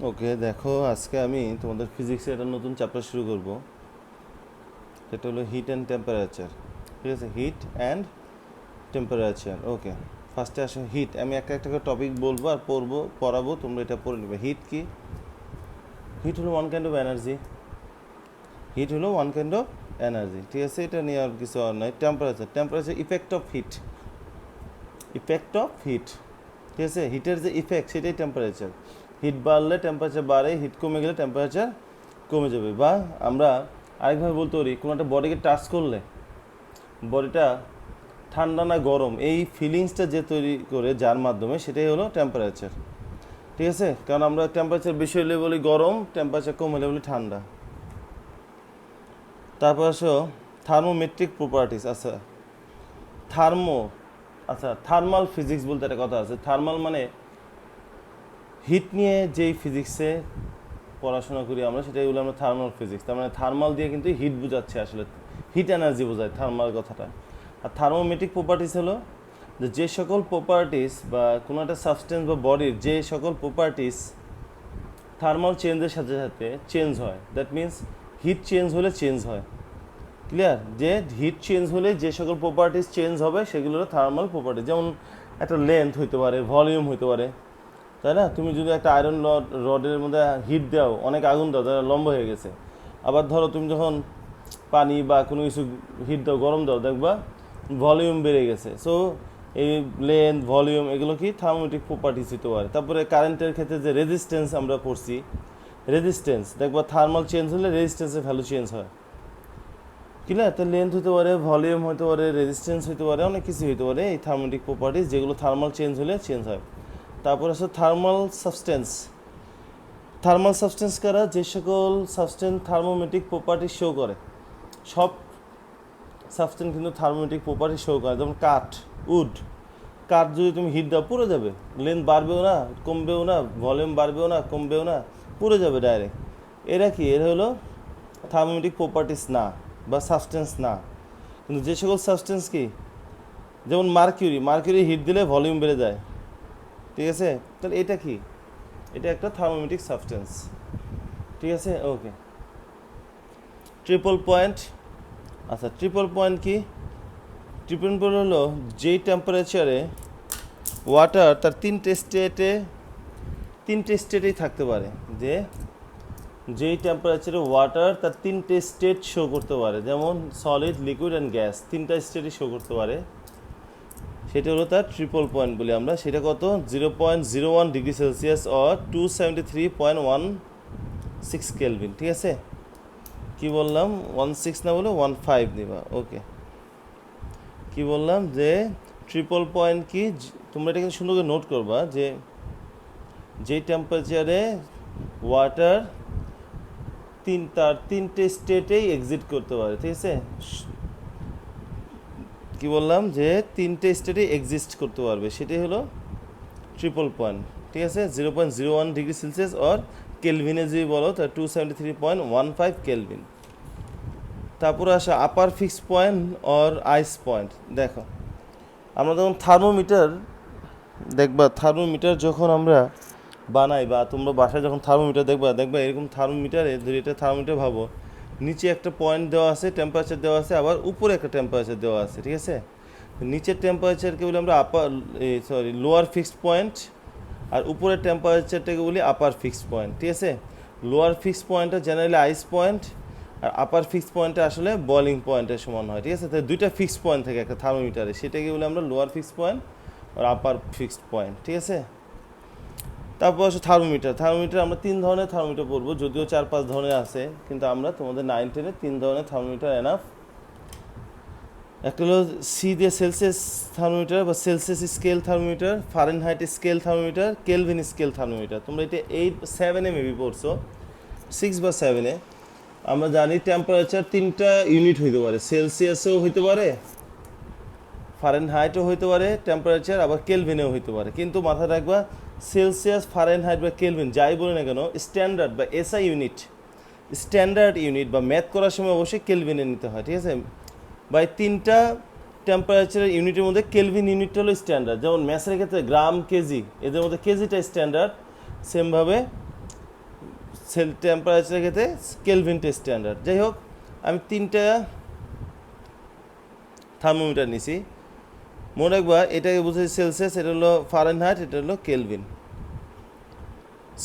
ওকে, দেখো আজকে আমি তোমাদের ফিজিক্সের একটা নতুন চ্যাপ্টার শুরু করব। সেটা হলো হিট অ্যান্ড টেম্পারেচার। ঠিক আছে, হিট অ্যান্ড টেম্পারেচার। ওকে, ফার্স্টে আসো হিট। আমি একটা একটা করে টপিক বলবো আর পড়াবো, তোমরা এটা পড়ে নেবে। হিট কি? হিট হলো one kind of energy. Heat হলো ওয়ান কাইন্ড অফ এনার্জি, ঠিক আছে? এটা নিয়ে আর কিছু আর নয়। Temperature, temperature effect of heat. Effect of heat, ঠিক আছে? হিটের যে ইফেক্ট সেটাই টেম্পারেচার। হিট বাড়লে টেম্পারেচার বাড়ে, হিট কমে গেলে টেম্পারেচার কমে যাবে। বা আমরা আরেকভাবে বলতে পারি, কোনো একটা বডিকে টাচ করলে বডিটা ঠান্ডা না গরম, এই ফিলিংসটা যে তৈরি করে যার মাধ্যমে, সেটাই হলো টেম্পারেচার। ঠিক আছে, কারণ আমরা টেম্পারেচার বেশি হলে বলি গরম, টেম্পারেচার কম হলে বলি ঠান্ডা। তারপর আসো থার্মোমেট্রিক প্রপার্টিস। থার্মাল ফিজিক্স বলতে একটা কথা আছে। থার্মাল মানে হিট নিয়ে যেই ফিজিক্সে পড়াশোনা করি আমরা, সেটাই হলো আমরা থার্মাল ফিজিক্স। তার মানে থার্মাল দিয়ে কিন্তু হিট বোঝাচ্ছে, আসলে হিট এনার্জি বোঝায় থার্মাল কথাটা। আর থার্মোমেট্রিক প্রপার্টিস হলো যে সকল প্রপার্টিস বা কোনো একটা সাবস্টেন্স বা বডির যে সকল প্রপার্টিস থার্মাল চেঞ্জের সাথে সাথে চেঞ্জ হয়। দ্যাট মিন্স হিট চেঞ্জ হলে চেঞ্জ হয়। ক্লিয়ার? যে হিট চেঞ্জ হলে যে সকল প্রপার্টিস চেঞ্জ হবে সেগুলো হলো থার্মাল প্রপার্টিস। যেমন একটা লেন্থ হইতে পারে, ভলিউম হইতে পারে, তাই না? তুমি যদি একটা আয়রন রডের মধ্যে হিট দাও, অনেক আগুন দাও, তাহলে লম্বা হয়ে গেছে। আবার ধরো তুমি যখন পানি বা কোনো কিছু হিট দাও, গরম দাও, দেখবা ভলিউম বেড়ে গেছে। সো এই লেন্থ, ভলিউম এগুলো কি থার্মোমেট্রিক প্রপার্টিস হতে পারে। তারপরে কারেন্টের ক্ষেত্রে যে রেজিস্ট্যান্স আমরা পড়ছি, রেজিস্ট্যান্স দেখবা থার্মাল চেঞ্জ হলে রেজিস্ট্যান্সের ভ্যালু চেঞ্জ হয়। ক্লিয়ার? তো লেন্থ হতে পারে, ভলিউম হতে পারে, রেজিস্ট্যান্স হতে পারে, অনেক কিছু হতে পারে এই থার্মোমেট্রিক প্রপার্টিস, যেগুলো থার্মাল চেঞ্জ হলে চেঞ্জ হয়। তারপর আছে থার্মাল সাবস্টেন্স। থার্মাল সাবস্টেন্স কারা? যে সকল সাবস্টেন্স থার্মোমেট্রিক প্রপার্টি শো করে। সব সাবস্টেন্স কিন্তু থার্মোমেট্রিক প্রপার্টি শো করে। যেমন কাঠ, উড। কাঠ যদি তুমি হিট দাও পুড়ে যাবে, লেন্থ বাড়বেও না কমবেও না, ভলিউম বাড়বেও না কমবেও না, পুড়ে যাবে ডাইরেক্ট। এরা কি? এরা হলো থার্মোমেট্রিক প্রপার্টিস না বা সাবস্টেন্স না। কিন্তু যে সকল সাবস্টেন্স কি, যেমন মার্কিউরি হিট দিলে ভলিউম বেড়ে যায়, ঠিক আছে? তাহলে এটা কি? এটা একটা থার্মোমেট্রিক সাবস্টেন্স, ঠিক আছে? ওকে, ট্রিপল পয়েন্ট। ট্রিপল পয়েন্ট কি? ট্রিপল পয়েন্ট হলো যেই টেম্পারেচারে ওয়াটার তার তিনটে স্টেটেই থাকতে পারে। যেই টেম্পারেচারে ওয়াটার তার তিনটে স্টেট শো করতে পারে, যেমন সলিড, লিকুইড অ্যান্ড গ্যাস, তিনটা স্টেটই শো করতে পারে, সেটা হলো তার ট্রিপল পয়েন্ট বলি আমরা। সেটা কত? 0.01 ডিগ্রি সেলসিয়াস অর 273.16 কেলভিন, ঠিক আছে? কি বললাম? 16 না বলে 15 নিবা। ওকে, কি বললাম? যে ট্রিপল পয়েন্ট কি, তোমরা এটা কিন্তু সুন্দর করে নোট করবা, যে যেই টেম্পারেচারে ওয়াটার তার তিনটে স্টেটেই এক্সিট করতে পারে, ঠিক আছে? কি বললাম? যে তিনটে স্টেটেই এক্সিস্ট করতে পারবে, সেটাই হলো ট্রিপল পয়েন্ট, ঠিক আছে? 0.01 ডিগ্রি সেলসিয়াস অর কেলভিনে যদি বলো তা 273.15 কেলভিন। তারপরে আসে upper fix point or ice point. দেখো, আমরা যখন থার্মোমিটার যখন আমরা বানাই, বা তোমরা বাসায় যখন থার্মোমিটার দেখবা এরকম থার্মোমিটারে, যদি এটা থার্মোমিটার ভাবো, নিচে একটা পয়েন্ট দেওয়া আছে, টেম্পারেচার দেওয়া আছে, আবার উপরে একটা টেম্পারেচার দেওয়া আছে, ঠিক আছে? নিচের টেম্পারেচারকে বলি আমরা লোয়ার ফিক্সড পয়েন্ট, আর উপরের টেম্পারেচারটাকে বলি আপার ফিক্সড পয়েন্ট, ঠিক আছে? লোয়ার ফিক্সড পয়েন্টটা জেনারেলি আইস পয়েন্ট, আর আপার ফিক্সড পয়েন্টটা আসলে বয়লিং পয়েন্টের সমান হয়, ঠিক আছে? তো দুইটা ফিক্সড পয়েন্ট থাকে একটা থার্মোমিটারে, সেটাকে বলি আমরা লোয়ার ফিক্সড পয়েন্ট আর আপার ফিক্সড পয়েন্ট, ঠিক আছে? তারপর আসলে থার্মোমিটার আমরা তিন ধরনের থার্মোমিটার পড়বো, যদিও 4-5 ধরনের আছে, কিন্তু আমরা তোমাদের 9-10-এ 3 ধরনের থার্মোমিটার এনাফ। একটা হলো সি দিয়ে সেলসিয়াস থার্মোমিটার বা Celsius scale thermometer, Fahrenheit scale thermometer, Kelvin scale thermometer. তোমরা এটা 7-এ মেবি পড়ছো, 6 বা 7-এ। আমরা জানি টেম্পারেচার 3টা ইউনিট হইতে পারে, সেলসিয়াসেও হইতে পারে, ফারেনহাইটও হইতে পারে টেম্পারেচার, আবার কেলভিনেও হইতে পারে। কিন্তু মাথায় রাখবা, সেলসিয়াস, ফারেনহাইট বা কেলভিন যাই বলি না কেন, স্ট্যান্ডার্ড বা এসআই ইউনিট বা ম্যাথ করার সময় অবশ্যই কেলভিনে নিতে হয়, ঠিক আছে? বা এই 3টা টেম্পারেচারের ইউনিটের মধ্যে কেলভিন ইউনিটটা হলো স্ট্যান্ডার্ড। যেমন ম্যাথের ক্ষেত্রে গ্রাম, কেজি, এদের মধ্যে কেজিটা স্ট্যান্ডার্ড। সেমভাবে সেল টেম্পারেচারের ক্ষেত্রে কেলভিনটা স্ট্যান্ডার্ড। যাই হোক, আমি 3টা থার্মোমিটার নিছি। মনে রাখবা এটাকে বুঝেছি সেলসিয়াস, এটা হলো ফারেনহাইট, এটা হলো কেলভিন।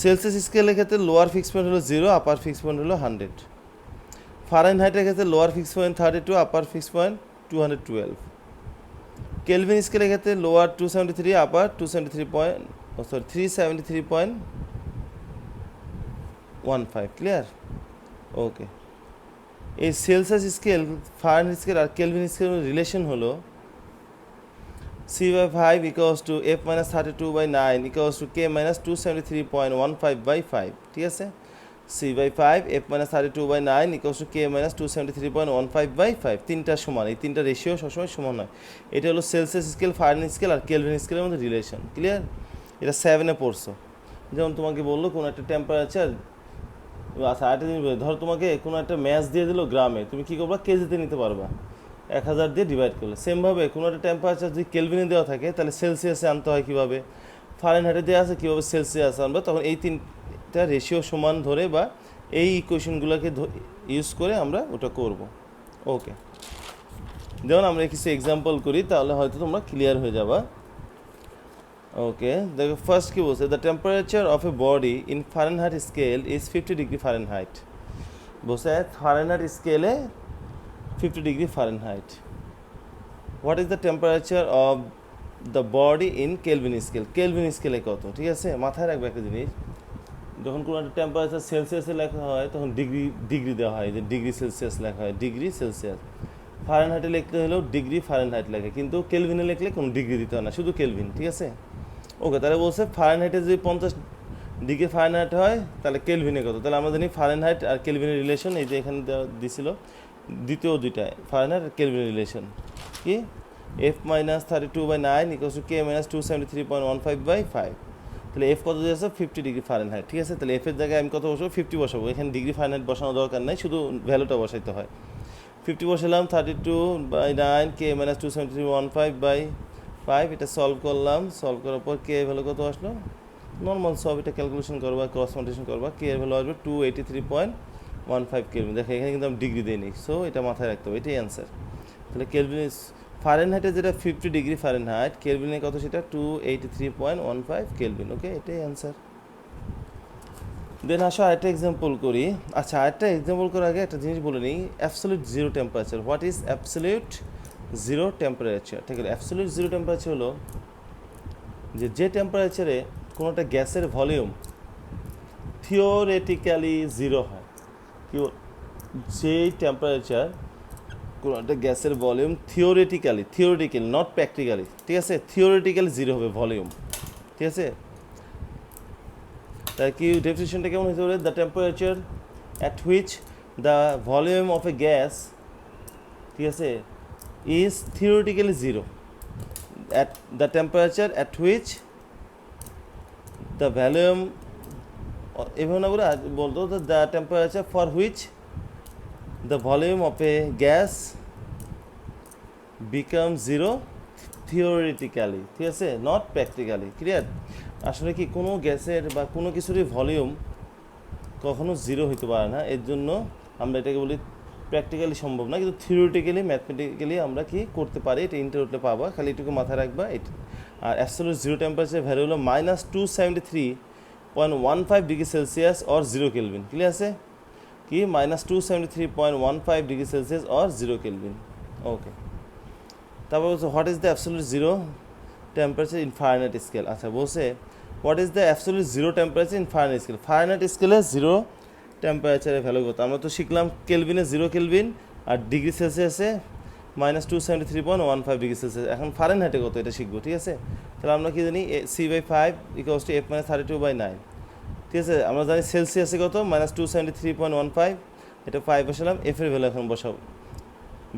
সেলসিয়াস স্কেলের ক্ষেত্রে লোয়ার ফিক্স পয়েন্ট হলো 0, আপার ফিক্স পয়েন্ট হলো 100। ফারেনহাইটের ক্ষেত্রে লোয়ার ফিক্স পয়েন্ট 32, আপার ফিক্স পয়েন্ট 212। কেলভিন স্কেলের ক্ষেত্রে লোয়ার 273, আপার 373.15। ক্লিয়ার? ওকে। এই সেলসিয়াস স্কেল, ফারেনহাইট স্কেল আর কেলভিন স্কেলের রিলেশন হলো C/5 equals to F minus 32/9 equals to K minus 273.15/5। ঠিক আছে? C/5 F minus 32/9 equals to K minus 273.15/5। তিনটা সমান, এই তিনটা রেশিও সবসময় সমান হয়। এটা হলো সেলসিয়াস স্কেল, ফারেনহাইট স্কেল আর কেলভিন স্কেলের মধ্যে রিলেশন। ক্লিয়ার? এটা 7-এ পড়ছো। যেমন তোমাকে বললো কোনো একটা টেম্পারেচার, আচ্ছা আরেকটা জিনিস বলি, ধরো তোমাকে কোনো একটা ম্যাচ দিয়ে দিল গ্রামে, তুমি কী করবা? কেজিতে নিতে পারবা 1000 দিয়ে ডিভাইড করলে। সেমভাবে কোনো একটা টেম্পারেচার যদি কেলভিনে দেওয়া থাকে তাহলে সেলসিয়াসে আনতে হয় কীভাবে? ফারেনহাইটে দেওয়া আছে কীভাবে সেলসিয়াসে আনবে? তখন এই তিনটা রেশিও সমান ধরে বা এই ইকুয়েশনগুলোকে ইউজ করে আমরা ওটা করব। ওকে, যেমন আমরা কিছু এক্সাম্পল করি তাহলে হয়তো তোমরা ক্লিয়ার হয়ে যাবা। ওকে, দেখো ফার্স্ট কী বলছে, the temperature of a body in Fahrenheit scale is 50 degree Fahrenheit. বলছে ফারেনহাইট স্কেলে 50 degree Fahrenheit. What is the temperature of the body in Kelvin scale? Kelvin স্কেলে কত? ঠিক আছে, মাথায় রাখবে একটা জিনিস, যখন কোনো একটা টেম্পারেচার সেলসিয়াসে লেখা হয় তখন ডিগ্রি দেওয়া হয়, যে ডিগ্রি সেলসিয়াস লেখা হয়, ডিগ্রি সেলসিয়াস। ফারেনহাইটে লিখতে হলেও ডিগ্রি ফারেনহাইট লেখে, কিন্তু কেলভিনে লিখলে কোনো ডিগ্রি দিতে হয় না, শুধু কেলভিন। ঠিক আছে? ওকে, তাহলে বলছে ফারেনহাইটে যদি 50 ডিগ্রি ফারেনহাইট হয় তাহলে কেলভিনে কত? তাহলে আমরা জানি ফারেনহাইট আর কেলভিনের রিলেশন, এই যে এখানে দিছিল দ্বিতীয় দুইটায় ফারেনহাইট আর কেলভিন রিলেশন কি? F minus 32/9 equals to K minus 273.15/5। তাহলে F কত দিয়েছে? 50 ডিগ্রি ফারেনহাইট। ঠিক আছে, তাহলে F এর জায়গায় আমি কত বসাবো? 50 বসাবো। এখানে ডিগ্রি ফারেনহাইট বসানোর দরকার নাই, শুধু ভ্যালুটা বসাইতে হয়। 50 বসালাম, 32/9 K minus 273.15/5। এটা সলভ করলাম, সলভ করার পর K এর ভ্যালু কত আসলো? নর্মাল সব এটা ক্যালকুলেশন করবা, ক্রস মাল্টিপ্লিকেশন করবা, K এর ভ্যালু আসবে 283.15 কেলভিন। দেখো এখানে কিন্তু আমি ডিগ্রি দিইনি, সো এটা মাথায় রাখতে হবে, এটাই অ্যান্সার। তাহলে কেলভিন ফারেনহাইটে যেটা 50 ডিগ্রি ফারেনহাইট, কেলভিনে কত সেটা? 283.15 কেলভিন। ওকে, এটাই অ্যান্সার। দেন আসো আরেকটা এক্সাম্পল করি। আচ্ছা, আরেকটা এক্সাম্পল করার আগে একটা জিনিস বলে নিই, absolute zero temperature. What is absolute zero temperature? ঠিক আছে, অ্যাবসলিউট জিরো টেম্পারেচার হলো যে টেম্পারেচারে কোনো একটা গ্যাসের ভলিউম থিওরেটিক্যালি জিরো হয়। যেই টেম্পারেচার কোনো একটা গ্যাসের ভলিউম থিওরিটিক্যালি নট প্র্যাকটিক্যালি, ঠিক আছে, থিওরিটিক্যালি জিরো হবে ভলিউম। ঠিক আছে, তাই কি ডেফিনিশনটা কেমন হতে পারে? The temperature at which the volume of A gas, ঠিক আছে, is theoretically zero. At the temperature at which the volume, এভাবে না বলে বলতো the temperature for which the volume of a gas becomes zero theoretically, ঠিক আছে, not practically। Clear? আসলে কি কোনো গ্যাসের বা কোনো কিছুরই ভলিউম কখনো জিরো হইতে পারে না, এর জন্য আমরা এটাকে বলি প্র্যাকটিক্যালি সম্ভব না, কিন্তু থিওরিটিক্যালি ম্যাথমেটিক্যালি আমরা কি করতে পারি, এটা ইন্টারনেটে পাবা, খালি এটুকু মাথায় রাখবা। এটা আর অ্যাবসলিউট জিরো টেম্পারেচার ভ্যালু হলো -273.15 degree Celsius or 0 Kelvin. Clear আছে কি? -273.15 degree Celsius or 0 Kelvin. Okay, তারপর বলছে what is the absolute zero temperature in Fahrenheit scale. আচ্ছা, বলছে what is the absolute zero temperature in Fahrenheit scale. Fahrenheit স্কেলে zero টেম্পারেচারের value কত? আমরা তো শিখলাম কেলভিনে 0 কেলভিন আর ডিগ্রি সেলসিয়াসে -273.15 ডিগ্রি সেলসিয়াস। এখন ফারেনহাইটে কত এটা শিখবো। ঠিক আছে, তাহলে আমরা কি জানি? C/5 = F - 32/9। ঠিক আছে, আমরা জানি সেলসিয়াসে কত? -273.15। এটা 5 বসালাম, F এর ভ্যালু এখন বসাবো,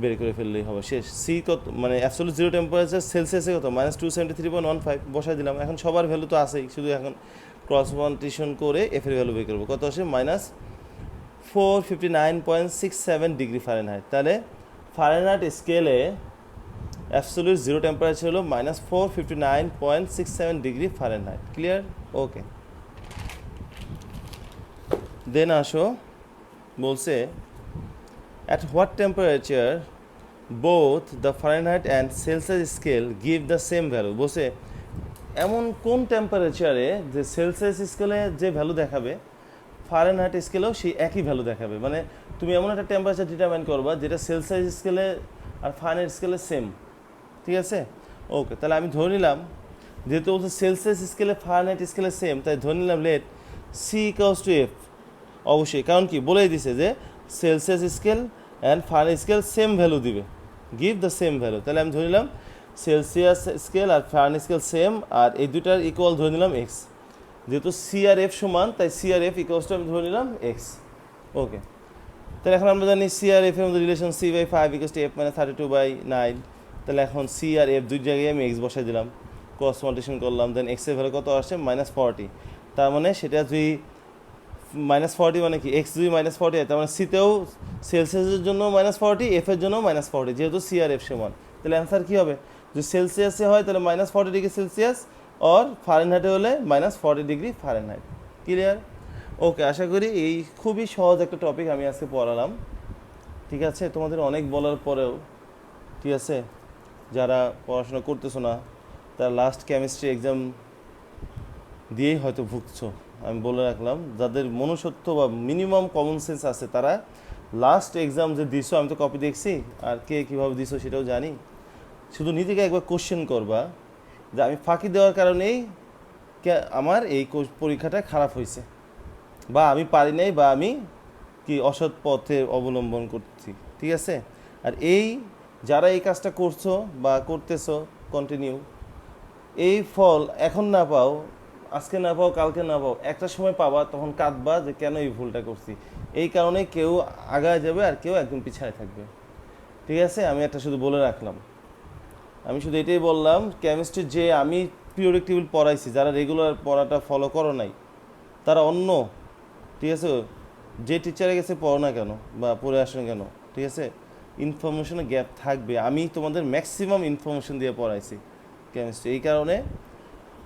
বের করে ফেললেই হবে, শেষ। সি কত, মানে অ্যাবসলিউট জিরো টেম্পারেচার সেলসিয়াসে কত? -273.15 বসাই দিলাম। এখন সবার ভ্যালু তো আছেই, শুধু এখন ক্রস মাল্টিপ্লিকেশন করে F এর ভ্যালু বের করবো। কত আসে? -459.67 ডিগ্রি ফারেনহাইট। তাহলে ফারেনহাইট স্কেলে অ্যাবসলিউট জিরো টেম্পারেচার হলো -459.67 ডিগ্রি ফারেনহাইট। ক্লিয়ার? ওকে। দেন আসো বলছে at what temperature both the Fahrenheit and Celsius scale give the same value বলছে এমন কোন টেম্পারেচারে যে সেলসিয়াস স্কেলে যে ভ্যালু দেখাবে ফারেনহাইট স্কেলেও সেই একই ভ্যালু দেখাবে, মানে তুমি এমন একটা টেম্পারেচার ডিটারমাইন করবা যেটা সেলসিয়াস স্কেলে আর ফারেনহাইট স্কেলে সেম, ঠিক আছে? ওকে, তাহলে আমি ধরে নিলাম যেহেতু বলছে সেলসিয়াস স্কেলে ফারেনহাইট স্কেলে সেম, তাই ধরে নিলাম let see equals to F. অবশ্যই, কারণ কি বলেই দিছে যে Celsius scale and Fahrenheit scale same value দিবে, গিভ দ্য সেম ভ্যালু। তাহলে আমি ধরে নিলাম সেলসিয়াস স্কেল আর ফারেনহাইট স্কেল সেম, আর এই দুটার ইকুয়াল ধরে নিলাম এক্স। যেহেতু সি আর এফ সমান, তাই সি আর এফ ইকুয়ালস টু আমি ধরে নিলাম এক্স। ওকে, তাহলে এখন আমরা জানি সি আর এফ এর মধ্যে relation C by 5 equals to F মানে 32/9। তাহলে এখন সি আর এফ দুই জায়গায় আমি এক্স বসাই দিলাম, ক্রস মাল্টিপ্লিকেশন করলাম, দেন এক্স এর ভ্যালু কত আসছে -40। তার মানে সেটা যদি -40 মানে কি এক্স যদি -40 হয়, তার মানে সিতেও সেলসিয়াসের জন্য -40, এফ এর জন্য -40, যেহেতু সি আর এফ সমান। তাহলে অ্যান্সার কী হবে? যদি সেলসিয়াসে হয় তাহলে -40 ডিগ্রি সেলসিয়াস, আর ফারেনহাইটে হলে -40 ডিগ্রি ফারেনহাইট। ক্লিয়ার? ওকে, আশা করি এই খুবই সহজ একটা টপিক আমি আজকে পড়ালাম, ঠিক আছে? তোমাদের অনেক বলার পরেও, ঠিক আছে, যারা পড়াশোনা করতেছো না তারা লাস্ট কেমিস্ট্রি এক্সাম দিয়েই হয়তো ভুগছো, আমি বলে রাখলাম। যাদের মনুষ্যত্ব বা মিনিমাম কমন সেন্স আছে তারা লাস্ট এক্সাম যে দিছো, আমি তো কপি দেখছি, আর কে কীভাবে দিছো সেটাও জানি, শুধু নিজেকে একবার কোশ্চেন করবা যে আমি ফাঁকি দেওয়ার কারণেই আমার এই পরীক্ষাটা খারাপ হয়েছে, বা আমি পারি নাই, বা আমি কি অসৎ পথে অবলম্বন করছি, ঠিক আছে? আর এই যারা এই কাজটা করছো বা করতেছো কন্টিনিউ, এই ফল এখন না পাও, আজকে না পাও, কালকে না পাও, একটা সময় পাবা, তখন কাঁদবা যে কেন এই ভুলটা করছি। এই কারণে কেউ আগায় যাবে আর কেউ একদম পিছায় থাকবে, ঠিক আছে? আমি একটা শুধু বলে রাখলাম, আমি শুধু এটাই বললাম, কেমিস্ট্রি যে আমি পিরিয়ডিক টেবিল পড়াইছি, যারা রেগুলার পড়াটা ফলো করো নাই তারা অন্য, ঠিক আছে, যে টিচারের কাছে পড়ো না কেন বা পড়ে আসো না কেন, ঠিক আছে, ইনফরমেশনের গ্যাপ থাকবে। আমি তোমাদের ম্যাক্সিমাম ইনফরমেশন দিয়ে পড়াইছি কেমিস্ট্রি, এই কারণে,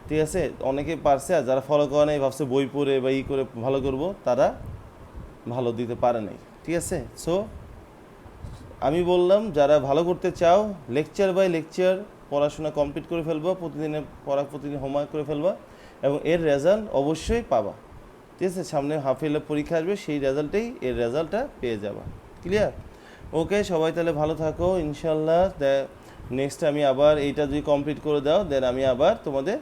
ঠিক আছে, অনেকে পারছে, আর যারা ফলো করে নাই ভাবছে বই পড়ে বা ই করে ভালো করব, তারা ভালো দিতে পারে নাই, ঠিক আছে? সো আমি বললাম যারা ভালো করতে চাও লেকচার বাই লেকচার পড়াশোনা কমপ্লিট করে ফেলবা, প্রতিদিনে পড়া, প্রতিদিন হোমওয়ার্ক করে ফেলবা, এবং এর রেজাল্ট অবশ্যই পাবা, ঠিক আছে? সামনে হাফ ইয়ার পরীক্ষা আসবে, সেই রেজাল্টেই এর রেজাল্টটা পেয়ে যাবা। ক্লিয়ার? ওকে, সবাই তাহলে ভালো থাকো ইনশাল্লাহ। নেক্সট আমি আবার এইটা যদি কমপ্লিট করে দাও, দেন আমি আবার তোমাদের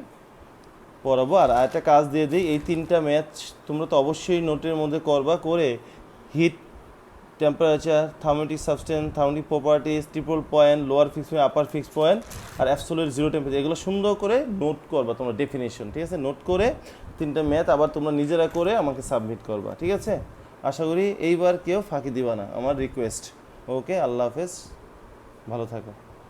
পড়াবো। আর একটা কাজ দিয়ে দিই, এই 3টা ম্যাচ তোমরা তো অবশ্যই নোটের মধ্যে করবা, করে heat, temperature, thermometric substance, thermometric properties, triple point, lower fix point, upper fix point, আর অ্যাবসোলিউট জিরো টেম্পারেচার, এগুলো সুন্দর করে নোট করবা তোমরা, ডেফিনেশন, ঠিক আছে? নোট করে 3টা ম্যাথ আবার তোমরা নিজেরা করে আমাকে সাবমিট করবা, ঠিক আছে? আশা করি এইবার কেউ ফাঁকি দিবা না, আমার রিকোয়েস্ট। ওকে, আল্লাহ হাফেজ, ভালো থাকো।